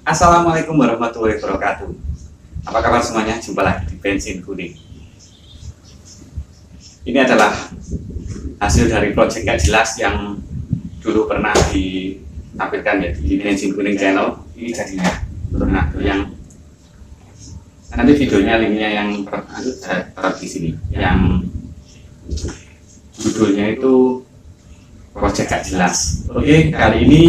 Assalamualaikum warahmatullahi wabarakatuh. Apa kabar semuanya? Jumpa lagi di Bensin Kuning. Ini adalah hasil dari project gak jelas yang dulu pernah ditampilkan ya di Bensin Kuning channel. Ini jadinya benar yang nanti videonya linknya yang taruh di sini. Yang judulnya itu project gak jelas. Oke, kali ini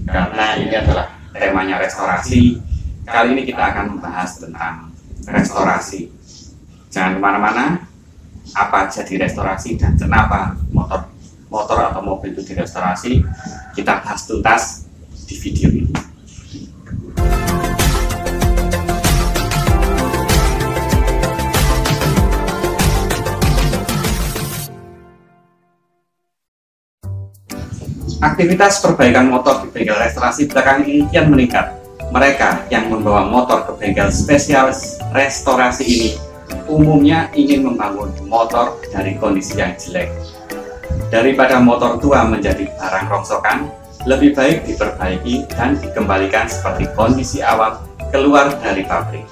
karena ini adalah temanya restorasi, kali ini kita akan membahas tentang restorasi. Jangan kemana-mana, apa aja di restorasi dan kenapa motor atau mobil itu direstorasi, kita bahas tuntas di video ini. Aktivitas perbaikan motor di bengkel restorasi belakangan ini kian meningkat. Mereka yang membawa motor ke bengkel spesialis restorasi ini umumnya ingin membangun motor dari kondisi yang jelek. Daripada motor tua menjadi barang rongsokan, lebih baik diperbaiki dan dikembalikan seperti kondisi awal keluar dari pabrik.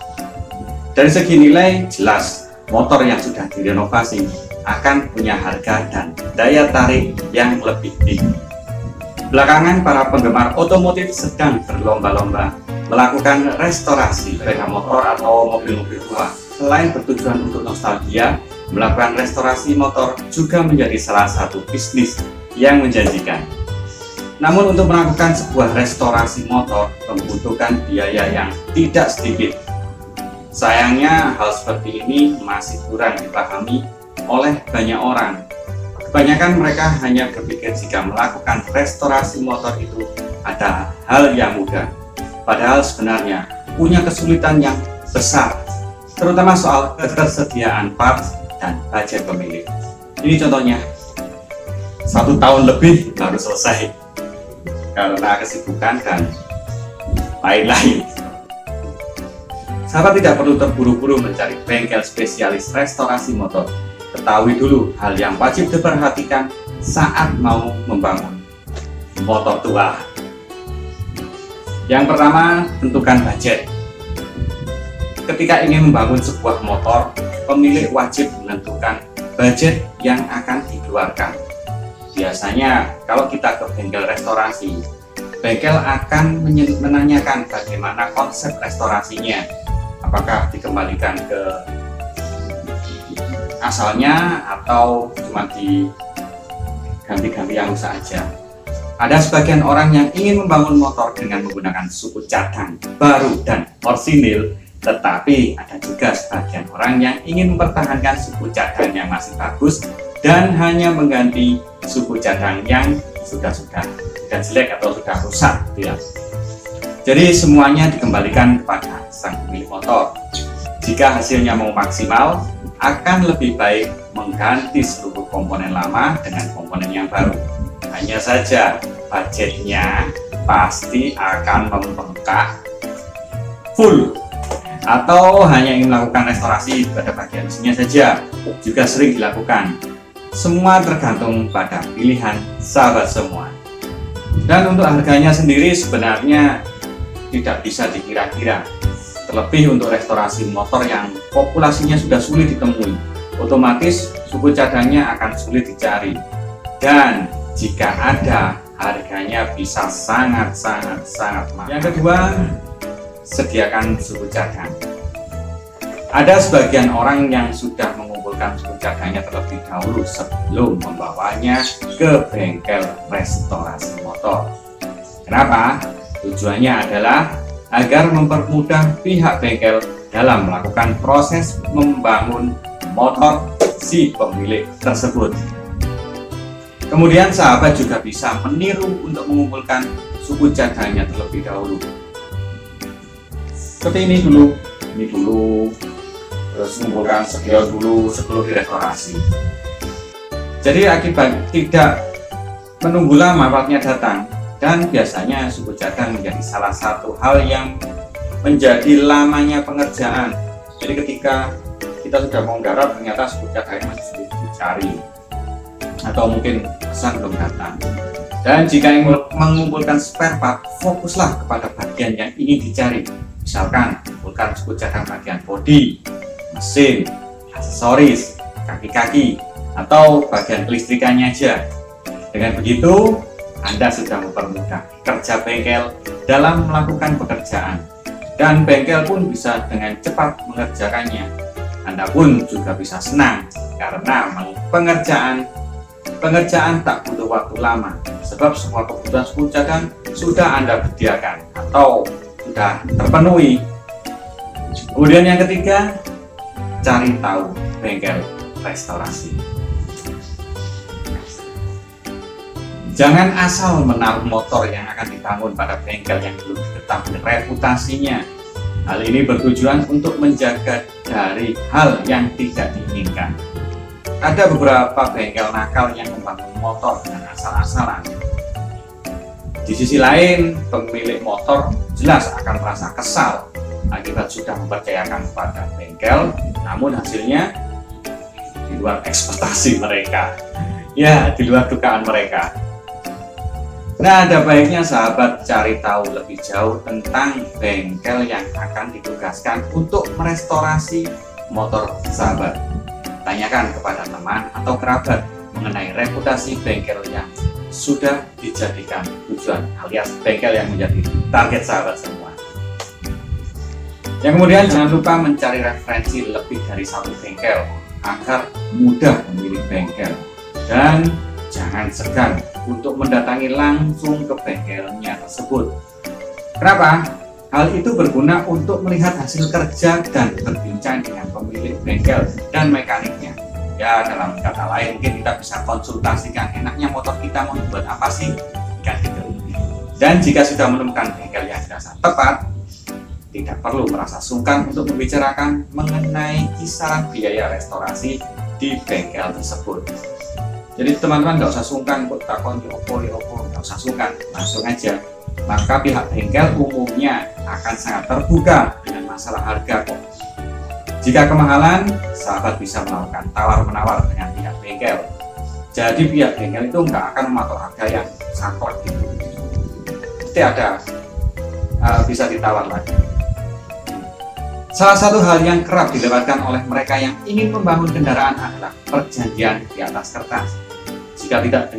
Dari segi nilai, jelas motor yang sudah direnovasi akan punya harga dan daya tarik yang lebih tinggi. Belakangan para penggemar otomotif sedang berlomba-lomba melakukan restorasi sepeda motor atau mobil-mobil tua. Selain bertujuan untuk nostalgia, melakukan restorasi motor juga menjadi salah satu bisnis yang menjanjikan. Namun untuk melakukan sebuah restorasi motor membutuhkan biaya yang tidak sedikit. Sayangnya hal seperti ini masih kurang dipahami oleh banyak orang. Kebanyakan mereka hanya berpikir jika melakukan restorasi motor itu ada hal yang mudah. Padahal sebenarnya punya kesulitan yang besar, terutama soal ketersediaan parts dan budget pemilik. Ini contohnya, 1 tahun lebih baru selesai karena kesibukan dan lain-lain. Sahabat tidak perlu terburu-buru mencari bengkel spesialis restorasi motor. Ketahui dulu hal yang wajib diperhatikan saat mau membangun motor tua. Yang pertama, tentukan budget. Ketika ingin membangun sebuah motor, pemilik wajib menentukan budget yang akan dikeluarkan. Biasanya kalau kita ke bengkel restorasi, bengkel akan menanyakan bagaimana konsep restorasinya. Apakah dikembalikan ke asalnya atau cuma diganti-ganti yang saja. Ada sebagian orang yang ingin membangun motor dengan menggunakan suku cadang baru dan orsinil, tetapi ada juga sebagian orang yang ingin mempertahankan suku cadang yang masih bagus dan hanya mengganti suku cadang yang sudah jelek atau sudah rusak ya. Jadi semuanya dikembalikan kepada sang pemilik motor. Jika hasilnya mau maksimal, akan lebih baik mengganti seluruh komponen lama dengan komponen yang baru. Hanya saja budgetnya pasti akan membengkak full, atau hanya ingin melakukan restorasi pada bagian mesinnya saja, juga sering dilakukan. Semua tergantung pada pilihan sahabat semua. Dan untuk harganya sendiri sebenarnya tidak bisa dikira-kira. Terlebih untuk restorasi motor yang populasinya sudah sulit ditemui, otomatis suku cadangnya akan sulit dicari. Dan jika ada, harganya bisa sangat mahal. Yang kedua, sediakan suku cadang. Ada sebagian orang yang sudah mengumpulkan suku cadangnya terlebih dahulu sebelum membawanya ke bengkel restorasi motor. Kenapa? Tujuannya adalah agar mempermudah pihak bengkel dalam melakukan proses membangun motor si pemilik tersebut. Kemudian sahabat juga bisa meniru untuk mengumpulkan suku cadangnya terlebih dahulu. Seperti ini dulu, terus mengumpulkan sekian dulu sebelum direstorasi. Jadi akibat tidak menunggu lama waktunya datang, dan biasanya suku cadang menjadi salah satu hal yang menjadi lamanya pengerjaan. Jadi ketika kita sudah mau garap ternyata suku cadangnya masih sulit dicari, atau mungkin pesan belum datang. Dan jika ingin mengumpulkan spare part, fokuslah kepada bagian yang ingin dicari. Misalkan kumpulkan suku cadang bagian bodi, mesin, aksesoris, kaki-kaki, atau bagian kelistrikannya aja. Dengan begitu, Anda sudah mempermudah kerja bengkel dalam melakukan pekerjaan, dan bengkel pun bisa dengan cepat mengerjakannya. Anda pun juga bisa senang karena pengerjaan tak butuh waktu lama, sebab semua kebutuhan suku cadang sudah Anda sediakan atau sudah terpenuhi. Kemudian yang ketiga, cari tahu bengkel restorasi. Jangan asal menaruh motor yang akan dibangun pada bengkel yang belum diketahui reputasinya. Hal ini bertujuan untuk menjaga dari hal yang tidak diinginkan. Ada beberapa bengkel nakal yang membangun motor dengan asal-asalan. Di sisi lain, pemilik motor jelas akan merasa kesal akibat sudah mempercayakan pada bengkel, namun hasilnya di luar ekspektasi mereka. Ya, di luar dugaan mereka. Nah, ada baiknya sahabat cari tahu lebih jauh tentang bengkel yang akan ditugaskan untuk merestorasi motor sahabat. Tanyakan kepada teman atau kerabat mengenai reputasi bengkel yang sudah dijadikan tujuan, alias bengkel yang menjadi target sahabat semua. Yang kemudian jangan lupa mencari referensi lebih dari satu bengkel agar mudah memilih bengkel, dan jangan segan untuk mendatangi langsung ke bengkelnya tersebut. Kenapa? Hal itu berguna untuk melihat hasil kerja dan berbincang dengan pemilik bengkel dan mekaniknya. Ya, dalam kata lain mungkin kita bisa konsultasikan enaknya motor kita mau dibuat apa sih, kan gitu. Dan jika sudah menemukan bengkel yang dirasa tepat, tidak perlu merasa sungkan untuk membicarakan mengenai kisaran biaya restorasi di bengkel tersebut. Jadi teman-teman nggak usah sungkan kok takon opo, nggak usah sungkan, langsung aja. Maka pihak bengkel umumnya akan sangat terbuka dengan masalah harga kok. Jika kemahalan, sahabat bisa melakukan tawar-menawar dengan pihak bengkel. Jadi pihak bengkel itu nggak akan mematok harga yang sakot gitu. Pasti ada bisa ditawar lagi. Salah satu hal yang kerap dilewatkan oleh mereka yang ingin membangun kendaraan adalah perjanjian di atas kertas. Jika tidak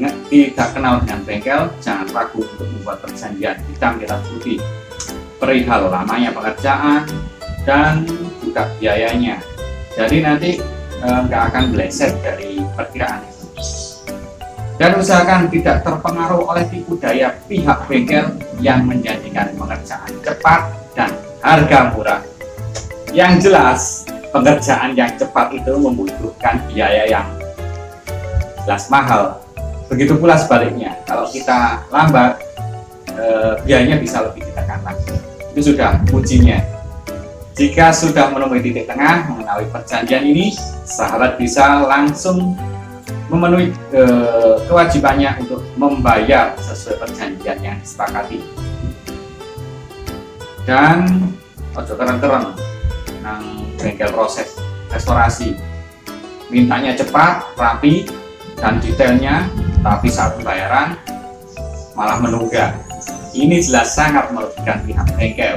kenal dengan bengkel, jangan ragu untuk membuat perjanjian hitam di atas putih perihal lamanya pekerjaan dan juga biayanya. Jadi nanti nggak akan meleset dari perkiraan itu. Dan usahakan tidak terpengaruh oleh tipu daya pihak bengkel yang menjanjikan pengerjaan cepat dan harga murah. Yang jelas, pengerjaan yang cepat itu membutuhkan biaya yang jelas mahal. Begitu pula sebaliknya, kalau kita lambat, biayanya bisa lebih ditekan lagi. Itu sudah kuncinya. Jika sudah menemui titik tengah mengenai perjanjian ini, sahabat bisa langsung memenuhi kewajibannya untuk membayar sesuai perjanjian yang disepakati. Dan ojo keren-keren nang bengkel proses restorasi, mintanya cepat, rapi, dan detailnya, tapi saat pembayaran malah menunggak. Ini jelas sangat merugikan pihak bengkel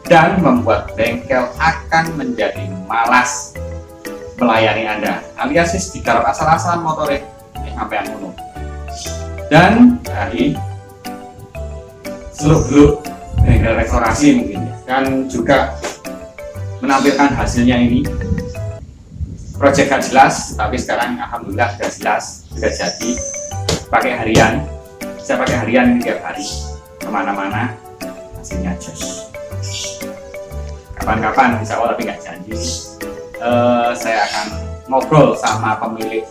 dan membuat bengkel akan menjadi malas melayani Anda, alias digarap asal-asalan motornya sampai yang penuh. Dan dari seluk-beluk bengkel restorasi mungkin, dan juga menampilkan hasilnya ini project gak jelas, tapi sekarang alhamdulillah sudah jelas, sudah jadi. Pakai harian, saya pakai harian ini tiap hari kemana-mana, hasilnya jos. Kapan-kapan insya Allah, tapi nggak janji, saya akan ngobrol sama pemilik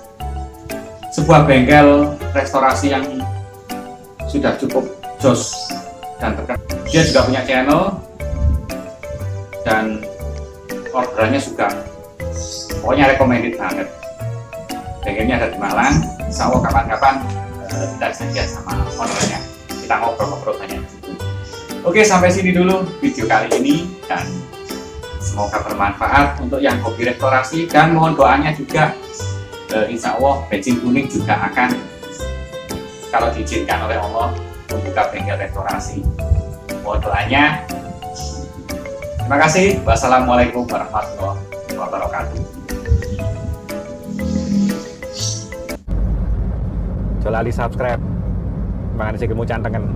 sebuah bengkel restorasi yang sudah cukup jos dan terkenal. Dia juga punya channel dan orderannya juga pokoknya recommended banget. Bengkelnya ada di Malang. Insya Allah kapan-kapan kita saja sama ownernya, kita ngobrol-ngobrol banyak gitu. Oke, sampai sini dulu video kali ini, dan semoga bermanfaat untuk yang hobi restorasi, dan mohon doanya juga. Insya Allah bensin kuning juga akan kalau diizinkan oleh Allah membuka bengkel restorasi. Mohon doanya. Terima kasih. Wassalamualaikum warahmatullahi wabarakatuh. Jolali subscribe. Mangan sikilmu cantengen.